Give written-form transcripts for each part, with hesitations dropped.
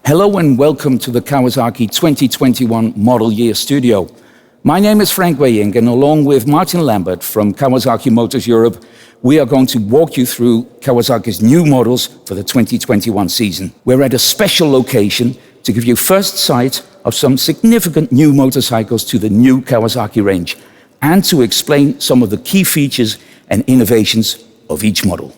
Hello and welcome to the Kawasaki 2021 Model Year Studio. My name is Frank Weeink, and along with Martin Lambert from Kawasaki Motors Europe, we are going to walk you through Kawasaki's new models for the 2021 season. We're at a special location to give you first sight of some significant new motorcycles to the new Kawasaki range and to explain some of the key features and innovations of each model.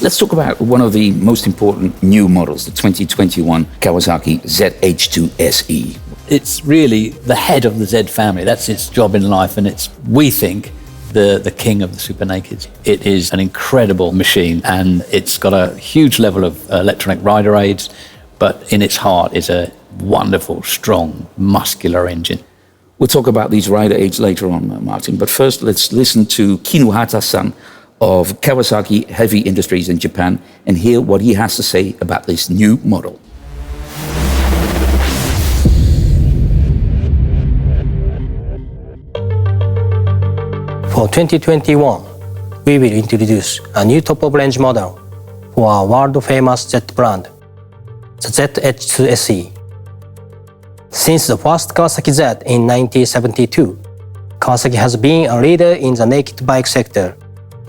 Let's talk about one of the most important new models, the 2021 Kawasaki ZH2 SE. It's really the head of the Z family. That's its job in life, and it's, we think, the king of the super nakeds. It is an incredible machine, and it's got a huge level of electronic rider aids, but in its heart is a wonderful, strong, muscular engine. We'll talk about these rider aids later on, Martin, but first let's listen to Kinuhata-san of Kawasaki Heavy Industries in Japan and hear what he has to say about this new model. For 2021, we will introduce a new top-of-range model for our world-famous Z brand, the ZH2 SE. Since the first Kawasaki Z in 1972, Kawasaki has been a leader in the naked bike sector,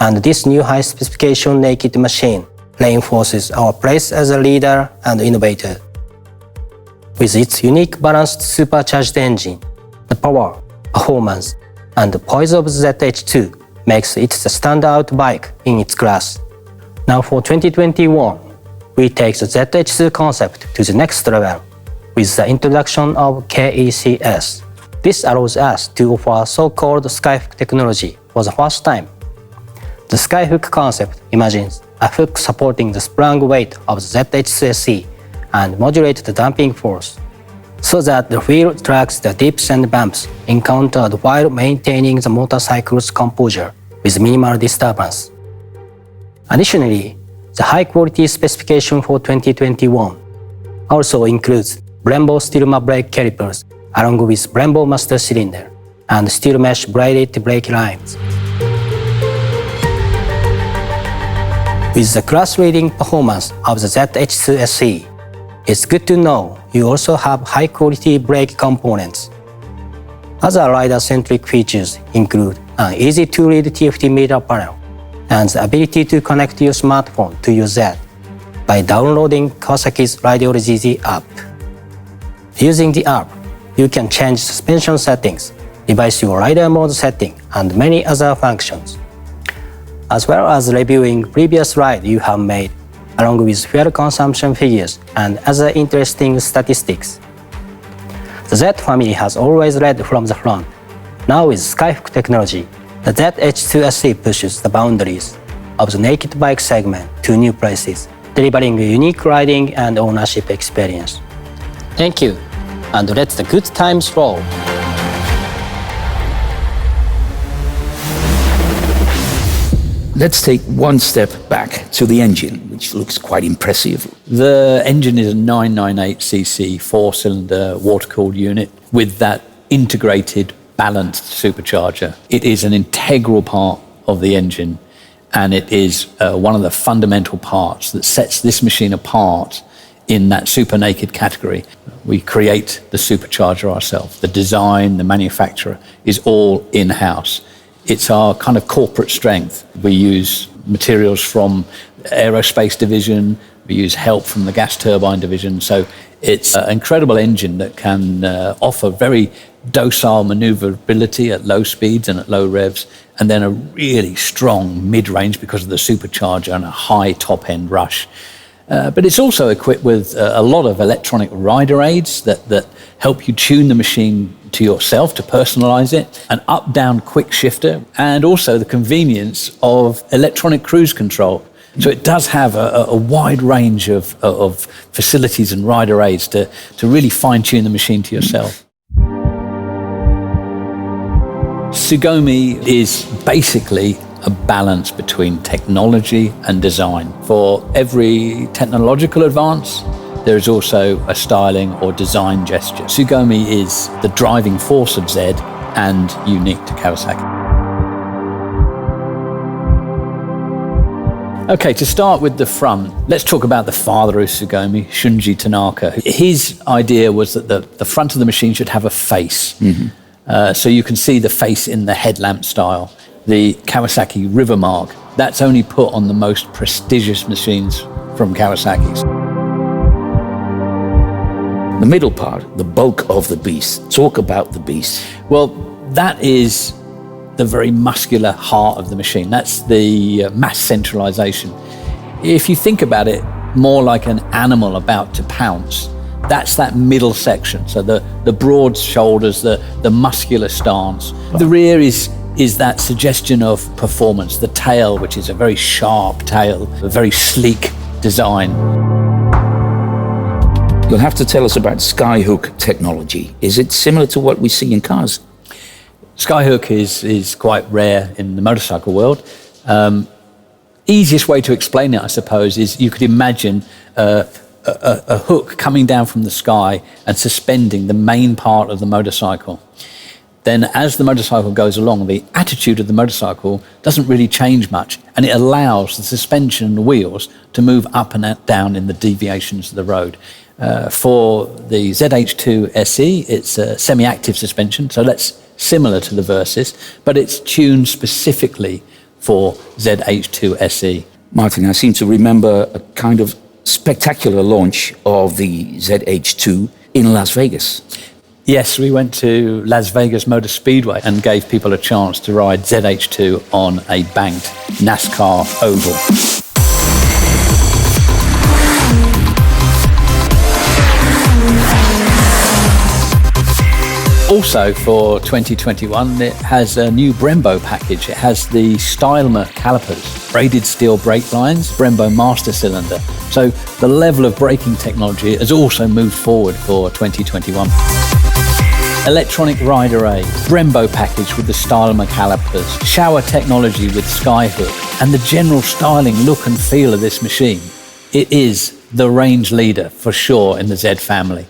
and this new high-specification naked machine reinforces our place as a leader and innovator. With its unique balanced supercharged engine, the power, performance, and the poise of the ZH2 makes it the standout bike in its class. Now for 2021, we take the ZH2 concept to the next level with the introduction of KECS. This allows us to offer so-called skyhook technology for the first time. The skyhook concept imagines a hook supporting the sprung weight of the ZH2 SE and modulates the damping force, so that the wheel tracks the dips and bumps encountered while maintaining the motorcycle's composure with minimal disturbance. Additionally, the high-quality specification for 2021 also includes Brembo Steelma brake calipers along with Brembo master cylinder and steel mesh braided brake lines. With the class-leading performance of the ZH2 SE, it's good to know you also have high-quality brake components. Other rider-centric features include an easy-to-read TFT meter panel and the ability to connect your smartphone to your Z by downloading Kawasaki's Radial ZZ app. Using the app, you can change suspension settings, revise your rider mode setting, and many other functions, as well as reviewing previous rides you have made, along with fuel consumption figures and other interesting statistics. The Z family has always led from the front. Now with skyhook technology, the ZH2 SE pushes the boundaries of the naked bike segment to new places, delivering a unique riding and ownership experience. Thank you, and let the good times roll. Let's take one step back to the engine, which looks quite impressive. The engine is a 998cc four-cylinder water-cooled unit with that integrated, balanced supercharger. It is an integral part of the engine, and it is one of the fundamental parts that sets this machine apart in that super naked category. We create the supercharger ourselves. The design, the manufacturer is all in-house. It's our kind of corporate strength. We use materials from the aerospace division, we use help from the gas turbine division, so it's an incredible engine that can offer very docile maneuverability at low speeds and at low revs, and then a really strong mid-range because of the supercharger and a high top-end rush. But it's also equipped with a lot of electronic rider aids that help you tune the machine to yourself, to personalize it, an up-down quick shifter, and also the convenience of electronic cruise control. So it does have a wide range of facilities and rider aids to really fine-tune the machine to yourself. Tsugomi is basically a balance between technology and design. For every technological advance, there is also a styling or design gesture. Tsugomi is the driving force of Z and unique to Kawasaki. Okay, to start with the front, let's talk about the father of Tsugomi, Shunji Tanaka. His idea was that the front of the machine should have a face. So you can see the face in the headlamp style. The Kawasaki River Mark, that's only put on the most prestigious machines from Kawasaki's. The middle part, the bulk of the beast. Talk about the beast. Well, that is the very muscular heart of the machine. That's the mass centralization. If you think about it more like an animal about to pounce, that's that middle section. So the broad shoulders, the muscular stance. The rear is that suggestion of performance. The tail, which is a very sharp tail, a very sleek design. You'll have to tell us about skyhook technology. Is it similar to what we see in cars? Skyhook is quite rare in the motorcycle world. Easiest way to explain it, I suppose, is you could imagine a hook coming down from the sky and suspending the main part of the motorcycle. Then as the motorcycle goes along, the attitude of the motorcycle doesn't really change much, and it allows the suspension and the wheels to move up and down in the deviations of the road. For the ZH2 SE, it's a semi-active suspension, so that's similar to the Versys, but it's tuned specifically for ZH2 SE. Martin, I seem to remember a kind of spectacular launch of the ZH2 in Las Vegas. Yes, we went to Las Vegas Motor Speedway and gave people a chance to ride ZH2 on a banked NASCAR oval. Also for 2021, it has a new Brembo package. It has the Stylmer calipers, braided steel brake lines, Brembo master cylinder. So the level of braking technology has also moved forward for 2021. Electronic rider aid, Brembo package with the Stylmer calipers, shower technology with Skyhook, and the general styling look and feel of this machine. It is the range leader for sure in the Z family.